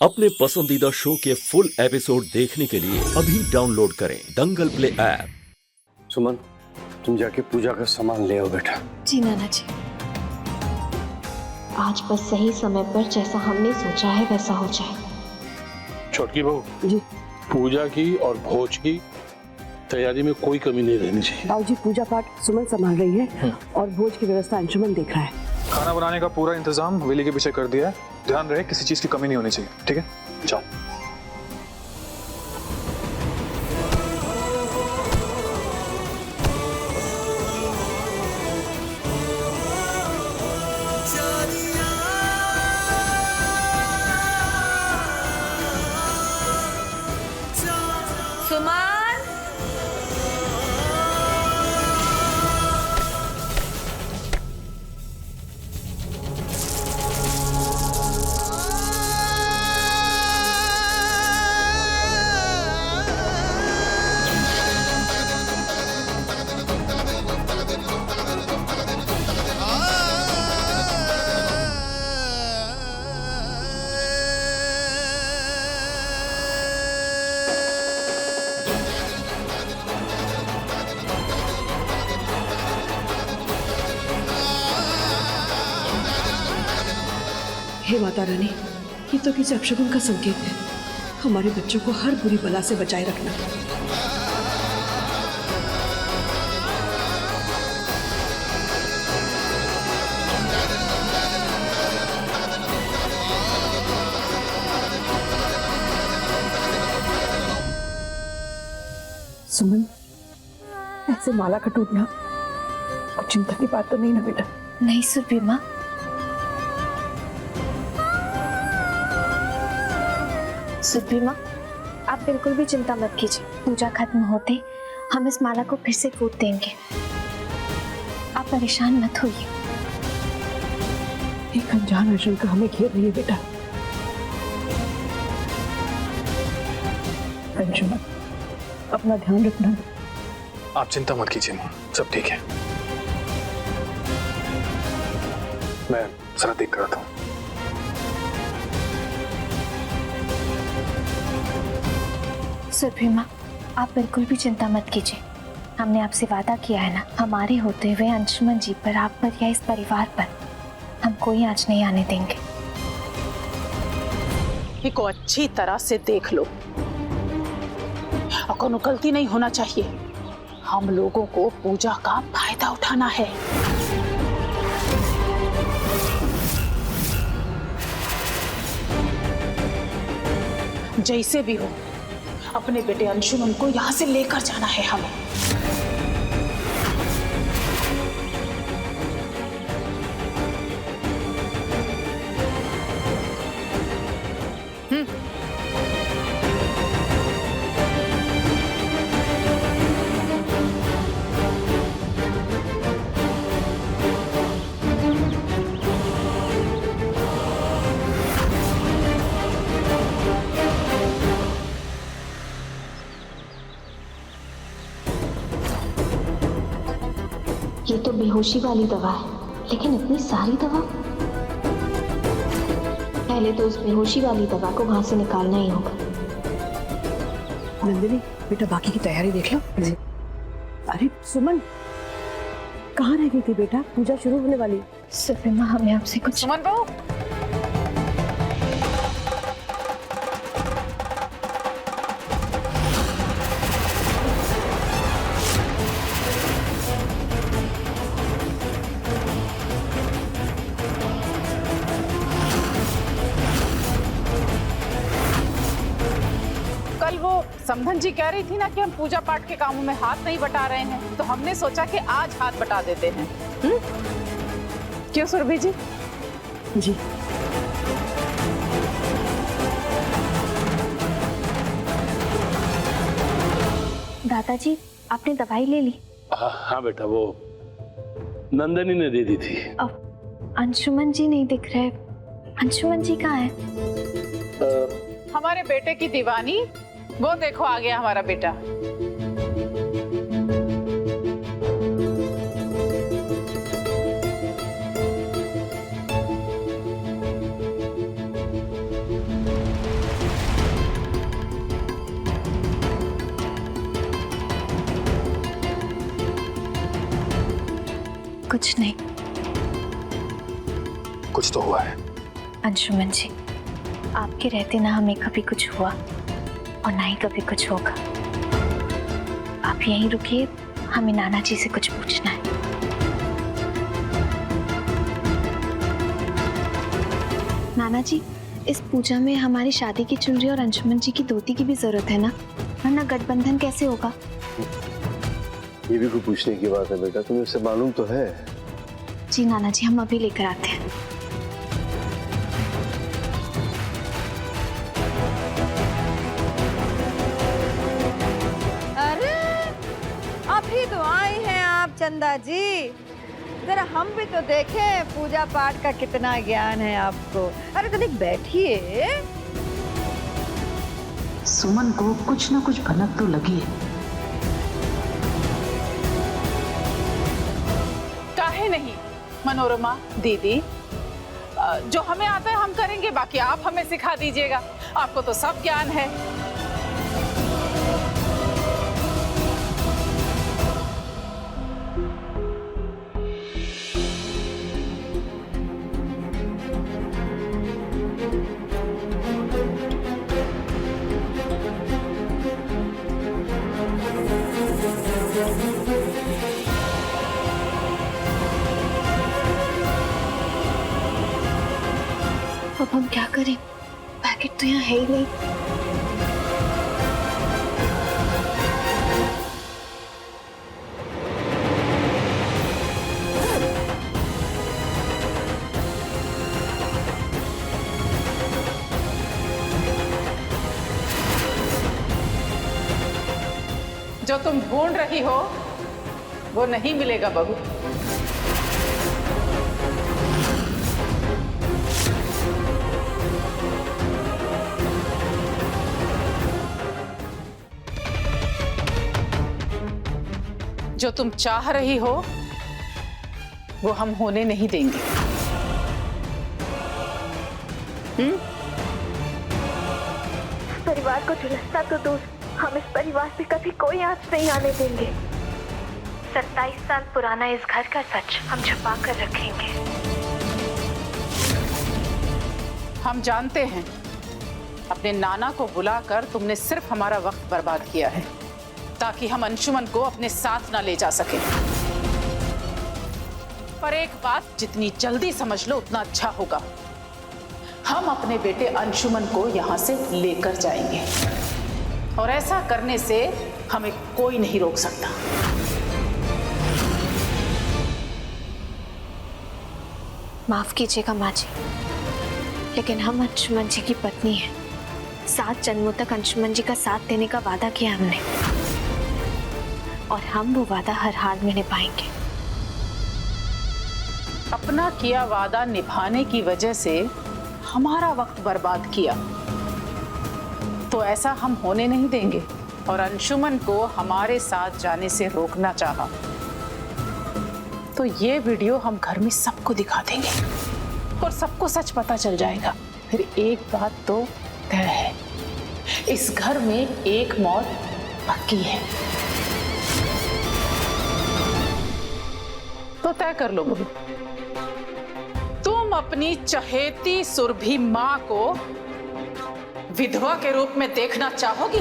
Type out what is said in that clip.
अपने पसंदीदा शो के फुल एपिसोड देखने के लिए अभी डाउनलोड करें दंगल प्ले ऐप। सुमन, तुम जाके पूजा का सामान ले आओ बेटा। जी नाना जी। आज बस सही समय पर जैसा हमने सोचा है वैसा हो जाए। छोटकी बहू जी। पूजा की और भोज की तैयारी में कोई कमी नहीं रहनी चाहिए। बाबू जी, पूजा पाठ सुमन संभाल रही है और भोज की व्यवस्था अंशुमन देख रहा है। खाना बनाने का पूरा इंतजाम हवेली के पीछे कर दिया है। ध्यान रहे किसी चीज की कमी नहीं होनी चाहिए, ठीक है? जाओ। सुमन, हे माता रानी, ये तो किसी अपशगुन का संकेत है। हमारे बच्चों को हर बुरी बला से बचाए रखना। सुमन, ऐसे माला का टूटना कुछ चिंता की बात तो नहीं ना बेटा? नहीं सुरभि माँ, सुरभि माँ, आप बिल्कुल भी चिंता मत कीजिए। पूजा खत्म होते हम इस माला को फिर से कूट देंगे। आप परेशान मत होइए। एक अनजान आशंका हमें घेर रही है बेटा। अंशुमन, अपना ध्यान रखना। आप चिंता मत कीजिए माँ, सब ठीक है। मैं जरा देख कर आता हूँ। सुरभि माँ, आप बिल्कुल भी चिंता मत कीजिए। हमने आपसे वादा किया है ना, हमारे होते हुए अंशुमन जी पर, आप पर या इस परिवार पर हम कोई आंच नहीं आने देंगे। इनको अच्छी तरह से देख लो और कोनो गलती नहीं होना चाहिए। हम लोगों को पूजा का फायदा उठाना है। जैसे भी हो अपने बेटे अंशुमन को यहाँ से लेकर जाना है हमें। ये तो बेहोशी वाली दवा है, लेकिन इतनी सारी दवा? पहले तो उस बेहोशी वाली दवा को वहां से निकालना ही होगा। नंदिनी बेटा, बाकी की तैयारी देख लो। जी। अरे सुमन, कहाँ रह गई थी बेटा? पूजा शुरू होने वाली। सुरभि माँ, हमें आपसे कुछ। सुमन बहू, कल वो समधन जी कह रही थी ना कि हम पूजा पाठ के कामों में हाथ नहीं बटा रहे हैं, तो हमने सोचा कि आज हाथ बटा देते हैं। क्यों सुरभि जी? जी। दादाजी, आपने दवाई ले ली? हाँ बेटा, वो नंदनी ने दे दी थी। अब अंशुमन जी नहीं दिख रहे। अंशुमन जी कहाँ है? हमारे बेटे की दीवानी, वो देखो आ गया हमारा बेटा। कुछ नहीं। कुछ तो हुआ है। अंशुमन जी, आपके रहते ना हमें कभी कुछ हुआ और ना ही कभी कुछ होगा। आप यहीं रुकिए, हमें नाना जी से कुछ पूछना है। नाना जी, इस पूजा में हमारी शादी की चुनरी और अंशुमन जी की धोती की भी जरूरत है ना, वरना गठबंधन कैसे होगा? ये भी कोई पूछने की बात है बेटा, तुम्हें उससे मालूम तो है। जी नाना जी, हम अभी लेकर आते हैं। अरे अभी तो आई हैं आप चंदा जी, जरा हम भी तो देखें पूजा पाठ का कितना ज्ञान है आपको। अरे कभी बैठिए। सुमन को कुछ न कुछ भनक तो लगी है। काहे नहीं मनोरमा दीदी, जो हमें आता है हम करेंगे, बाकी आप हमें सिखा दीजिएगा, आपको तो सब ज्ञान है। अब हम क्या करें? पैकेट तो यहाँ है ही नहीं। जो तुम ढूंढ रही हो वो नहीं मिलेगा बहू। जो तुम चाह रही हो वो हम होने नहीं देंगे। परिवार को झुलसता तो दूर, हम इस परिवार से कभी कोई आंच नहीं आने देंगे। 27 साल पुराना इस घर का सच हम छुपा कर रखेंगे। हम जानते हैं अपने नाना को बुलाकर तुमने सिर्फ हमारा वक्त बर्बाद किया है ताकि हम अंशुमन को अपने साथ ना ले जा सके। पर एक बात जितनी जल्दी समझ लो उतना अच्छा होगा, हम अपने बेटे अंशुमन को यहां से लेकर जाएंगे और ऐसा करने से हमें कोई नहीं रोक सकता। माफ कीजिएगा माँ जी, लेकिन हम अंशुमन जी की पत्नी हैं। 7 जन्मों तक अंशुमन जी का साथ देने का वादा किया हमने और हम वो वादा हर हाल में निभाएंगे। अपना किया वादा निभाने की वजह से हमारा वक्त बर्बाद किया तो ऐसा हम होने नहीं देंगे और अंशुमन को हमारे साथ जाने से रोकना चाहा तो ये वीडियो हम घर में सबको दिखा देंगे और सबको सच पता चल जाएगा। फिर एक बात तो तय है, इस घर में एक मौत पक्की है। तो तय कर लो बहू, तुम अपनी चहेती सुरभि मां को विधवा के रूप में देखना चाहोगी?